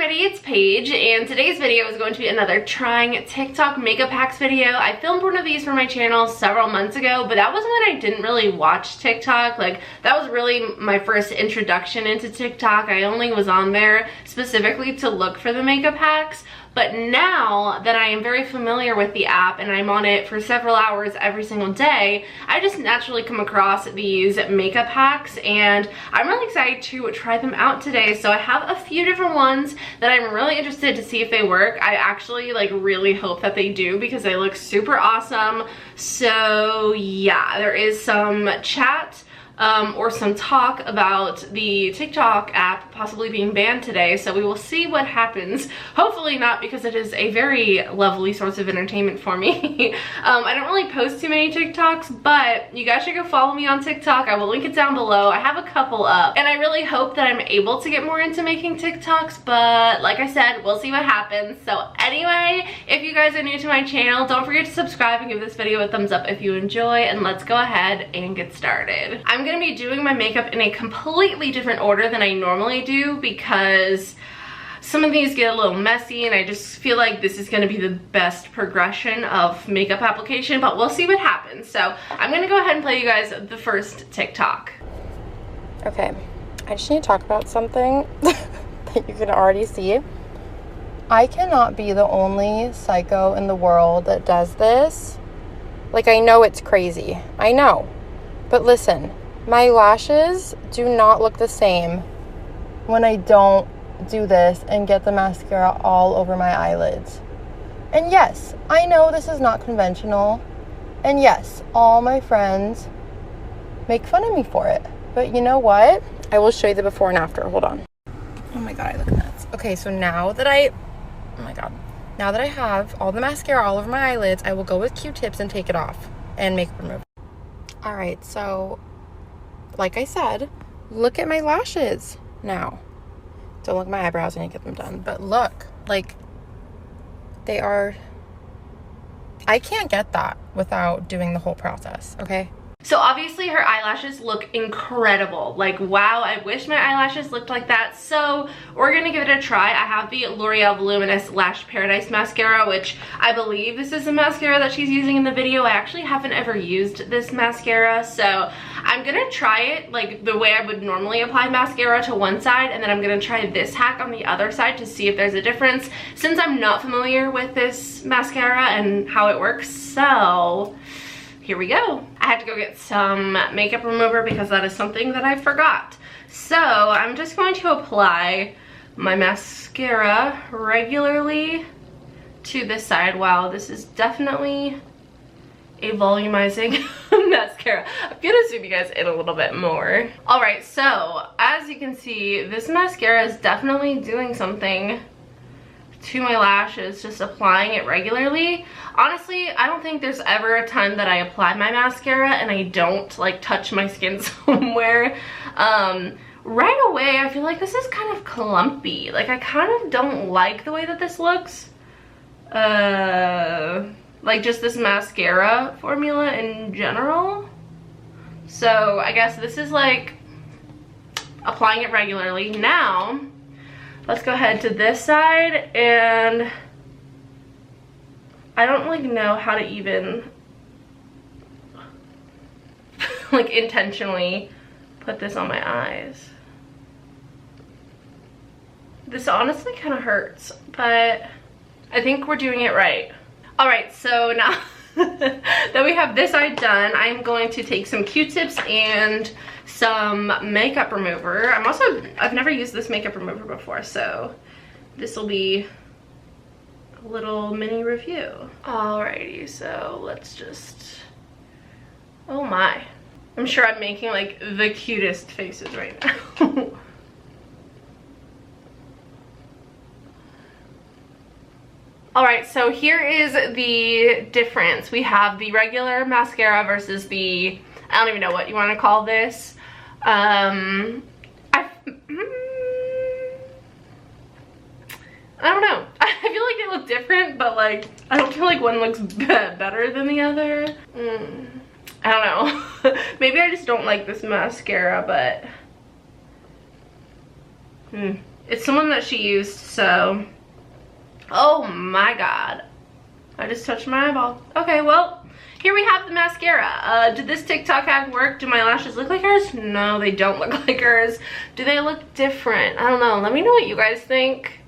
Alrighty, it's Paige, and today's video is going to be another trying TikTok makeup hacks video. I filmed one of these for my channel several months ago, but that was when I didn't really watch TikTok. Like, that was really my first introduction into TikTok. I only was on there specifically to look for the makeup hacks. But now that I am very familiar with the app and I'm on it for several hours every single day, I just naturally come across these makeup hacks and I'm really excited to try them out today. So I have a few different ones that I'm really interested to see if they work. I actually really hope that they do because they look super awesome. So yeah, there is some chat or some talk about the TikTok app possibly being banned today, so we will see what happens. Hopefully not, because it is a very lovely source of entertainment for me. I don't really post too many TikToks, but you guys should go follow me on TikTok. I will link it down below. I have a couple up, and I really hope that I'm able to get more into making TikToks, but like I said, we'll see what happens. So anyway, if you guys are new to my channel, don't forget to subscribe and give this video a thumbs up if you enjoy, and let's go ahead and get started. I'm gonna be doing my makeup in a completely different order than I normally do because some of these get a little messy and I just feel like this is going to be the best progression of makeup application, but we'll see what happens. So I'm going to go ahead and play you guys the first TikTok. Okay, I just need to talk about something that you can already see. I cannot be the only psycho in the world that does this. Like, I know it's crazy. I know. But listen, my lashes do not look the same when I don't do this and get the mascara all over my eyelids. And yes, I know this is not conventional. And yes, all my friends make fun of me for it. But you know what? I will show you the before and after. Hold on. Oh my god, I look nuts. Okay, so now that now that I have all the mascara all over my eyelids, I will go with Q-tips and take it off and makeup remover. Alright, so like I said, look at my lashes now. Don't look at my eyebrows, I need to get them done. But look, like, they are, I can't get that without doing the whole process, okay? So obviously her eyelashes look incredible. Like, wow, I wish my eyelashes looked like that. So we're gonna give it a try. I have the L'Oreal Voluminous Lash Paradise mascara, which I believe this is the mascara that she's using in the video. I actually haven't ever used this mascara, so I'm gonna try it like the way I would normally apply mascara to one side, and then I'm gonna try this hack on the other side to see if there's a difference, since I'm not familiar with this mascara and how it works. So here we go. I had to go get some makeup remover because that is something that I forgot. So I'm just going to apply my mascara regularly to this side. Wow, this is definitely a volumizing mascara. I'm gonna zoom you guys in a little bit more. All right, so as you can see, this mascara is definitely doing something to my lashes, just applying it regularly. Honestly, I don't think there's ever a time that I apply my mascara and I don't like touch my skin somewhere. Right away, I feel like this is kind of clumpy. Like, I kind of don't like the way that this looks. Like, just this mascara formula in general. So I guess this is like applying it regularly. Now let's go ahead to this side, and I don't like know how to even like intentionally put this on my eyes. This honestly kind of hurts, but I think we're doing it right. All right, so now that we have this side done, I'm going to take some Q-tips and some makeup remover. I've never used this makeup remover before, so this will be a little mini review. Alrighty, so let's just, oh my. I'm sure I'm making like the cutest faces right now. Alright, so here is the difference. We have the regular mascara versus the, I don't even know what you want to call this. I don't know. I feel like they look different, but like, I don't feel like one looks better than the other. I don't know. Maybe I just don't like this mascara, but It's someone that she used, so. Oh my god. I just touched my eyeball. Okay, well, here we have the mascara. Did this TikTok hack work? Do my lashes look like hers? No, they don't look like hers. Do they look different? I don't know. Let me know what you guys think.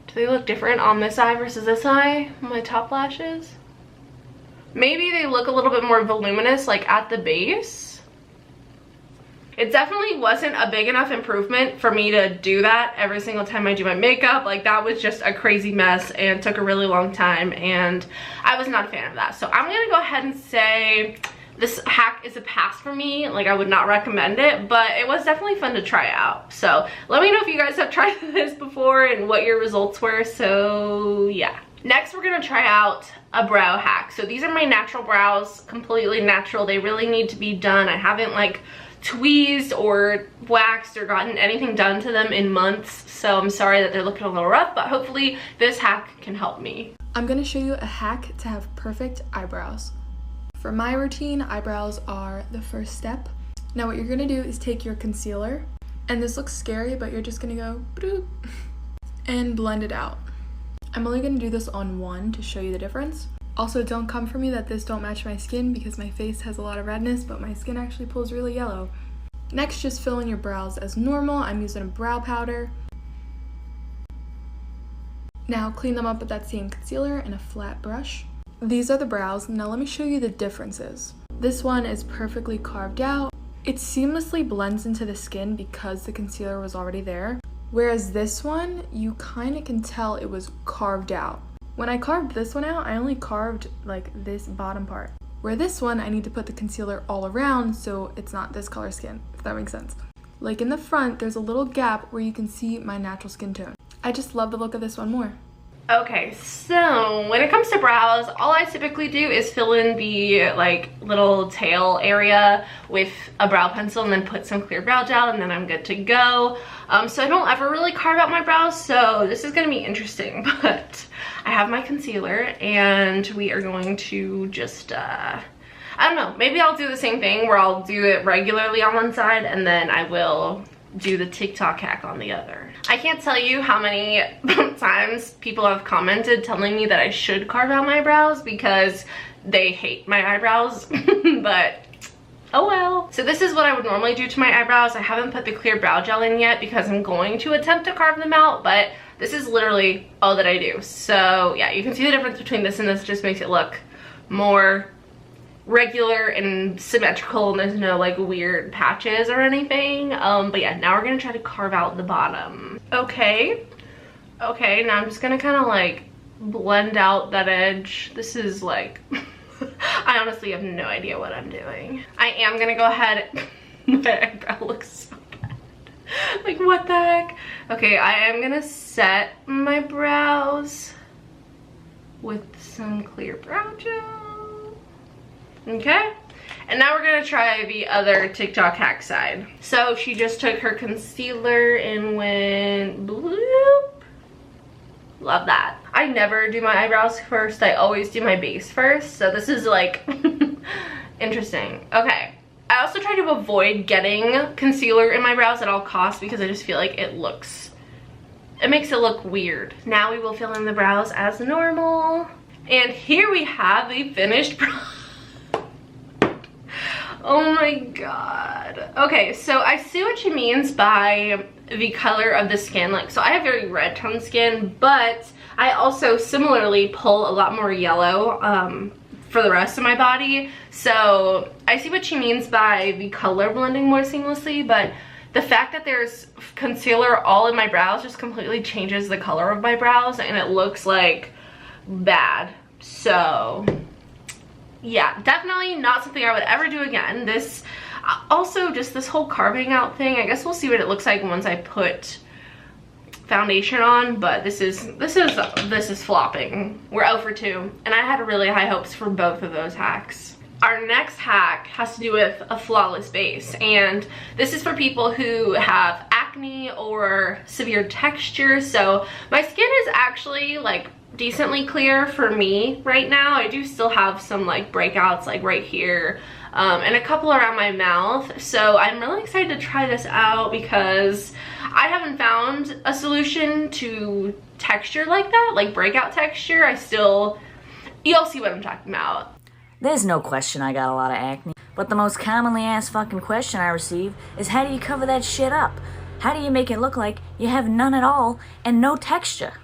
Do they look different on this eye versus this eye? My top lashes? Maybe they look a little bit more voluminous, like at the base. It definitely wasn't a big enough improvement for me to do that every single time I do my makeup. Like, that was just a crazy mess and took a really long time, and I was not a fan of that. So I'm gonna go ahead and say this hack is a pass for me. Like, I would not recommend it, but it was definitely fun to try out. So let me know if you guys have tried this before and what your results were. So yeah. Next, we're gonna try out a brow hack. So these are my natural brows, completely natural. They really need to be done. I haven't like tweezed or waxed or gotten anything done to them in months, so I'm sorry that they're looking a little rough, but hopefully this hack can help me. I'm gonna show you a hack to have perfect eyebrows. For my routine, eyebrows are the first step. Now what you're gonna do is take your concealer, and this looks scary, but you're just gonna go bloop, and blend it out. I'm only gonna do this on one to show you the difference. Also, don't come for me that this don't match my skin, because my face has a lot of redness, but my skin actually pulls really yellow. Next, just fill in your brows as normal. I'm using a brow powder. Now clean them up with that same concealer and a flat brush. These are the brows. Now let me show you the differences. This one is perfectly carved out. It seamlessly blends into the skin because the concealer was already there. Whereas this one, you kind of can tell it was carved out. When I carved this one out, I only carved like this bottom part. Where this one, I need to put the concealer all around so it's not this color skin, if that makes sense. Like in the front, there's a little gap where you can see my natural skin tone. I just love the look of this one more. Okay, so when it comes to brows, all I typically do is fill in the like little tail area with a brow pencil and then put some clear brow gel, and then I'm good to go. So I don't ever really carve out my brows, so this is gonna be interesting, but I have my concealer and we are going to just, I don't know, maybe I'll do the same thing where I'll do it regularly on one side and then I will do the TikTok hack on the other. I can't tell you how many times people have commented telling me that I should carve out my brows because they hate my eyebrows, but oh well. So this is what I would normally do to my eyebrows. I haven't put the clear brow gel in yet because I'm going to attempt to carve them out, but this is literally all that I do. So yeah, you can see the difference between this and this. Just makes it look more regular and symmetrical, and there's no like weird patches or anything. But yeah, now we're gonna try to carve out the bottom. Okay, now I'm just gonna kind of like blend out that edge. This is like I honestly have no idea what I'm doing. I am gonna go ahead my eyebrow looks so bad. Like, what the heck? Okay, I am gonna set my brows with some clear brow gel. Okay, and now we're gonna try the other TikTok hack side. So she just took her concealer and went bloop. Love that. I never do my eyebrows first. I always do my base first. So this is like interesting. Okay. I also try to avoid getting concealer in my brows at all costs because I just feel like it makes it look weird. Now we will fill in the brows as normal. And here we have the finished brow. Oh my god. Okay, so I see what she means by the color of the skin. Like, so I have very red toned skin, but I also similarly pull a lot more yellow for the rest of my body. So I see what she means by the color blending more seamlessly, but the fact that there's concealer all in my brows just completely changes the color of my brows and it looks like bad. So yeah, definitely not something I would ever do again. This also, just this whole carving out thing, I guess we'll see what it looks like once I put foundation on, but this is flopping. We're 0 for 2, and I had really high hopes for both of those hacks. Our next hack has to do with a flawless base, and this is for people who have acne or severe texture. So my skin is actually like decently clear for me right now. I do still have some like breakouts like right here and a couple around my mouth, so I'm really excited to try this out because I haven't found a solution to texture like that, like breakout texture. You'll see what I'm talking about. There's no question I got a lot of acne, but the most commonly asked fucking question I receive is how do you cover that shit up? How do you make it look like you have none at all and no texture?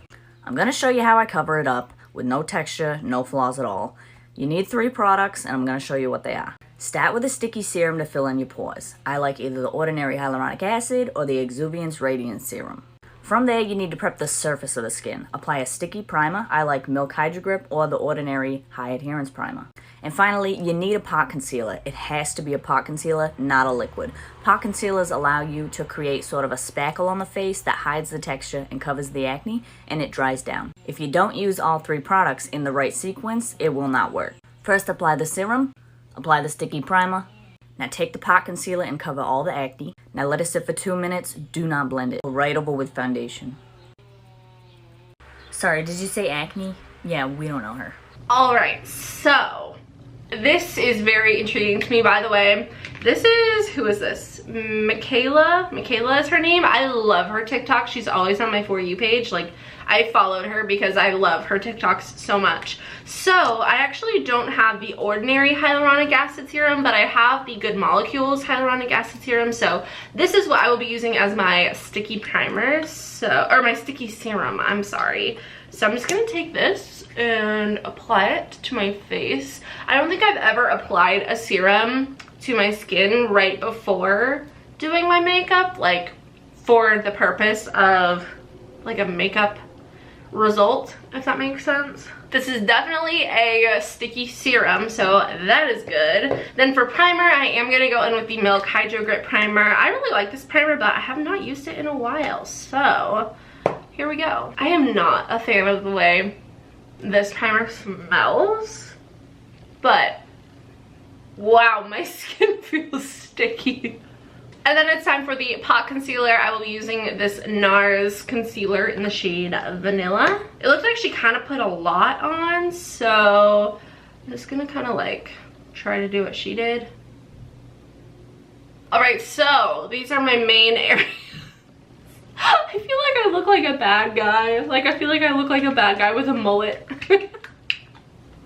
I'm gonna show you how I cover it up with no texture, no flaws at all. You need 3 products and I'm gonna show you what they are. Start with a sticky serum to fill in your pores. I like either the ordinary hyaluronic acid or the Exuviance Radiance Serum. From there, you need to prep the surface of the skin. Apply a sticky primer. I like Milk Hydro Grip or the ordinary High Adherence Primer. And finally, you need a pot concealer. It has to be a pot concealer, not a liquid. Pot concealers allow you to create sort of a spackle on the face that hides the texture and covers the acne, and it dries down. If you don't use all 3 products in the right sequence, it will not work. First, apply the serum, apply the sticky primer. Now take the pot concealer and cover all the acne. Now let it sit for 2 minutes. Do not blend it. Right over with foundation. Sorry, did you say acne? Yeah, we don't know her. Alright, so this is very intriguing to me, by the way. Who is this? Michaela is her name. I love her TikTok. She's always on my For You page. Like, I followed her because I love her TikToks so much. So I actually don't have the ordinary hyaluronic acid serum, but I have the Good Molecules hyaluronic acid serum. So this is what I will be using as my sticky primer. Or my sticky serum, I'm sorry. So I'm just gonna take this and apply it to my face. I don't think I've ever applied a serum to my skin right before doing my makeup, like for the purpose of like a makeup result, if that makes sense. This is definitely a sticky serum, so that is good. Then for primer, I am gonna go in with the Milk Hydro Grip Primer. I really like this primer, but I have not used it in a while, so here we go. I am not a fan of the way this primer smells, but wow, my skin feels sticky. And then it's time for the pot concealer. I will be using this NARS concealer in the shade Vanilla. It looks like she kind of put a lot on, so I'm just gonna kind of like try to do what she did. All right, so these are my main areas. I feel like I look like a bad guy. Like, I feel like I look like a bad guy with a mullet.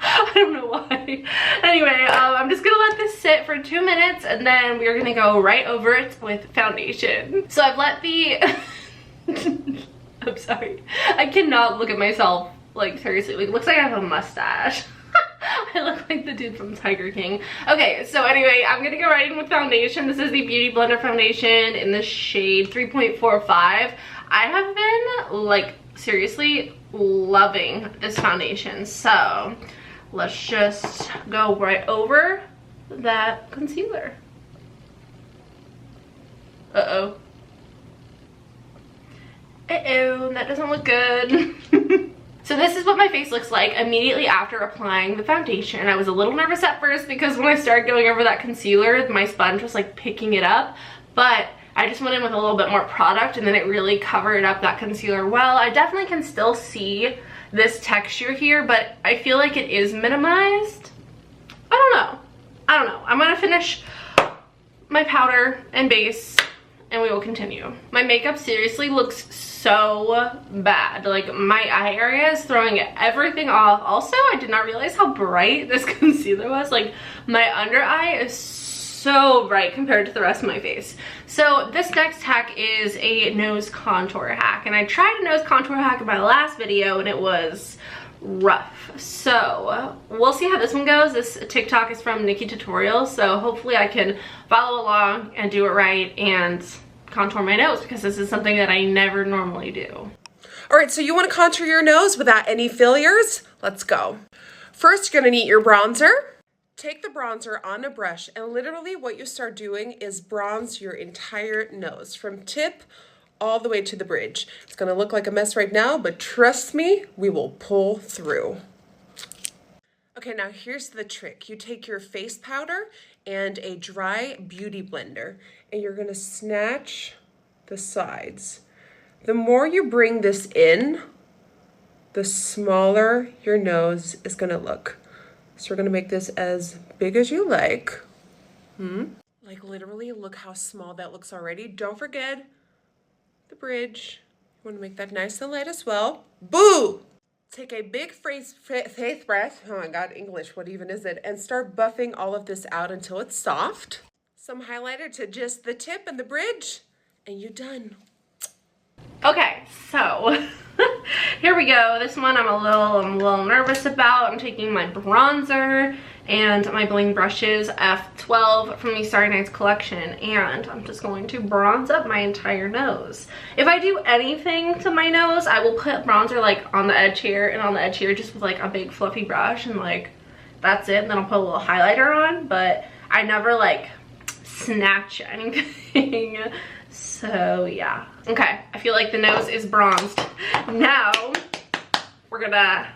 I don't know why. Anyway, I'm just gonna let this sit for 2 minutes and then we're gonna go right over it with foundation. So I've let the... I'm sorry. I cannot look at myself, like, seriously. Like, it looks like I have a mustache. I look like the dude from Tiger King. Okay, so anyway, I'm gonna go right in with foundation. This is the Beauty Blender foundation in the shade 3.45. I have been, like, seriously loving this foundation. So let's just go right over that concealer. Uh-oh. Uh-oh, that doesn't look good. So this is what my face looks like immediately after applying the foundation. I was a little nervous at first because when I started going over that concealer, my sponge was like picking it up, but I just went in with a little bit more product and then it really covered up that concealer well. I definitely can still see this texture here, but I feel like it is minimized. I don't know. I'm gonna finish my powder and base and we will continue. My makeup seriously looks so bad. Like, my eye area is throwing everything off. Also, I did not realize how bright this concealer was. Like, my under eye is so bright compared to the rest of my face. So this next hack is a nose contour hack, and I tried a nose contour hack in my last video and it was rough. So we'll see how this one goes. This TikTok is from Nikki Tutorials, so hopefully I can follow along and do it right and contour my nose, because this is something that I never normally do. All right, so you want to contour your nose without any failures? Let's go. First, you're gonna need your bronzer. Take the bronzer on a brush, and literally what you start doing is bronze your entire nose from tip all the way to the bridge. It's gonna look like a mess right now, but trust me, we will pull through. Okay, now here's the trick. You take your face powder and a dry beauty blender, and you're gonna snatch the sides. The more you bring this in, the smaller your nose is gonna look. So we're gonna make this as big as you like. Like, literally, look how small that looks already. Don't forget the bridge. You want to make that nice and light as well. Boo! Take a big face breath. Oh my God, English, what even is it? And start buffing all of this out until it's soft. Some highlighter to just the tip and the bridge, and you're done. Okay, so here we go. This one I'm a little nervous about. I'm taking my bronzer and my bling brushes, F12 from the Starry Nights collection, and I'm just going to bronze up my entire nose. If I do anything to my nose, I will put bronzer like on the edge here and on the edge here, just with like a big fluffy brush, and like that's it. And then I'll put a little highlighter on, but I never like snatch anything. So yeah. Okay, I feel like the nose is bronzed. Now we're gonna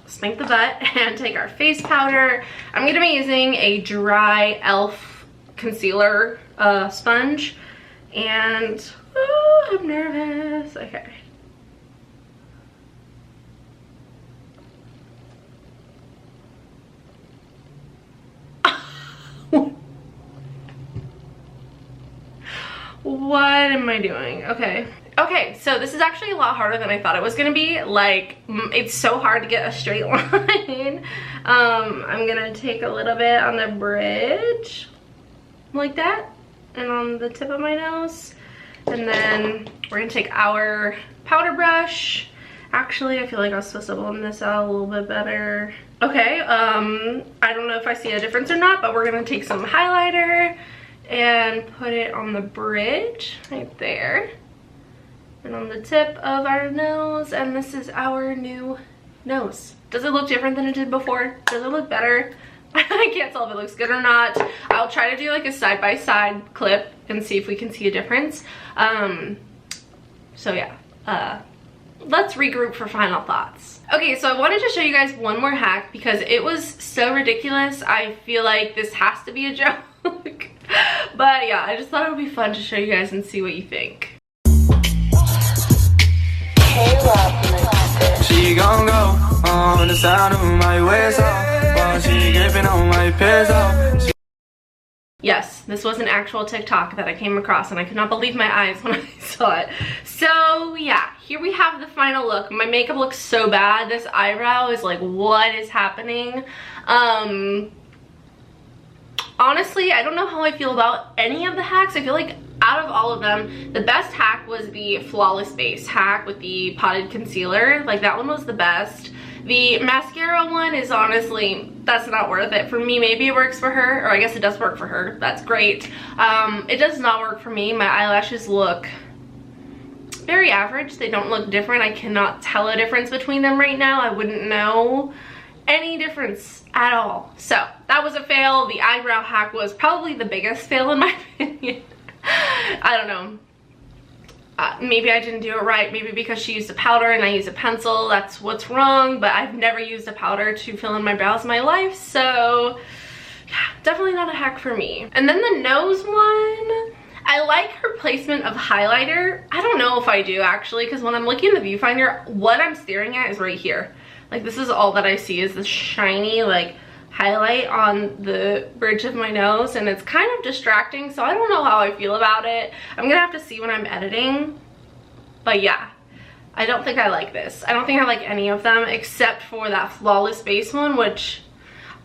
spank the butt and take our face powder. I'm gonna be using a dry e.l.f. concealer sponge, and I'm nervous. Okay. What am I doing? Okay, so this is actually a lot harder than I thought it was gonna be. Like, it's so hard to get a straight line. I'm gonna take a little bit on the bridge, like that, and on the tip of my nose. And then we're gonna take our powder brush. Actually, I feel like I was supposed to blend this out a little bit better. Okay, I don't know if I see a difference or not, but we're gonna take some highlighter and put it on the bridge right there and on the tip of our nose, and this is our new nose. Does it look different than it did before? Does it look better? I can't tell if it looks good or not. I'll try to do like a side-by-side clip and see if we can see a difference. So yeah, let's regroup for final thoughts. Okay, so I wanted to show you guys one more hack because it was so ridiculous. I feel like this has to be a joke. But yeah, I just thought it would be fun to show you guys and see what you think. She gon' go on the sound of my whistle while she gripping on my pistol. Yes, this was an actual TikTok that I came across, and I could not believe my eyes when I saw it. So yeah, here we have the final look. My makeup looks so bad. This eyebrow is like, what is happening? Honestly, I don't know how I feel about any of the hacks. I feel like out of all of them, the best hack was the flawless base hack with the potted concealer. Like, that one was the best. The mascara one is honestly, that's not worth it for me. Maybe it works for her, or I guess it does work for her. That's great. It does not work for me. My eyelashes look very average. They don't look different. I cannot tell a difference between them right now. I wouldn't know any difference at all. So that was a fail. The eyebrow hack was probably the biggest fail in my opinion. I don't know. Maybe I didn't do it right. Maybe because she used a powder and I used a pencil. That's what's wrong. But I've never used a powder to fill in my brows in my life. So yeah, definitely not a hack for me. And then the nose one, I like her placement of highlighter. I don't know if I do actually, because when I'm looking in the viewfinder, what I'm staring at is right here. Like, this is all that I see is this shiny like highlight on the bridge of my nose, and it's kind of distracting, so I don't know how I feel about it. I'm gonna have to see when I'm editing. But yeah, I don't think I like this. I don't think I like any of them except for that flawless base one, which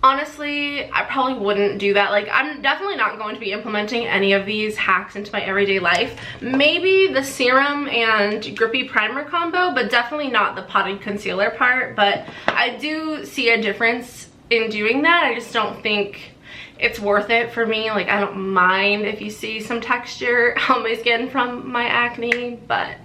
honestly I probably wouldn't do that. Like, I'm definitely not going to be implementing any of these hacks into my everyday life. Maybe the serum and grippy primer combo, but definitely not the potted concealer part. But I do see a difference in doing that. I just don't think it's worth it for me. Like, I don't mind if you see some texture on my skin from my acne, but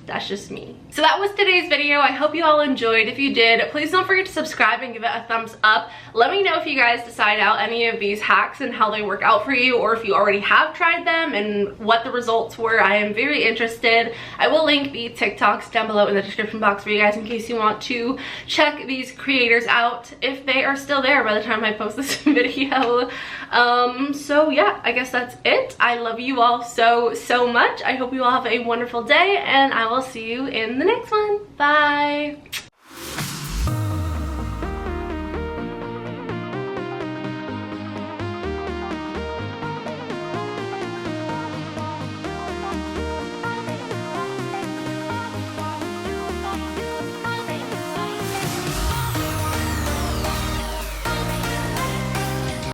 that's just me. So that was today's video. I hope you all enjoyed. If you did, please don't forget to subscribe and give it a thumbs up. Let me know if you guys decide out any of these hacks and how they work out for you, or if you already have tried them and what the results were. I am very interested. I will link the TikToks down below in the description box for you guys in case you want to check these creators out if they are still there by the time I post this video. So yeah, I guess that's it. I love you all so much. I hope you all have a wonderful day, and I will see you in the next one. Bye.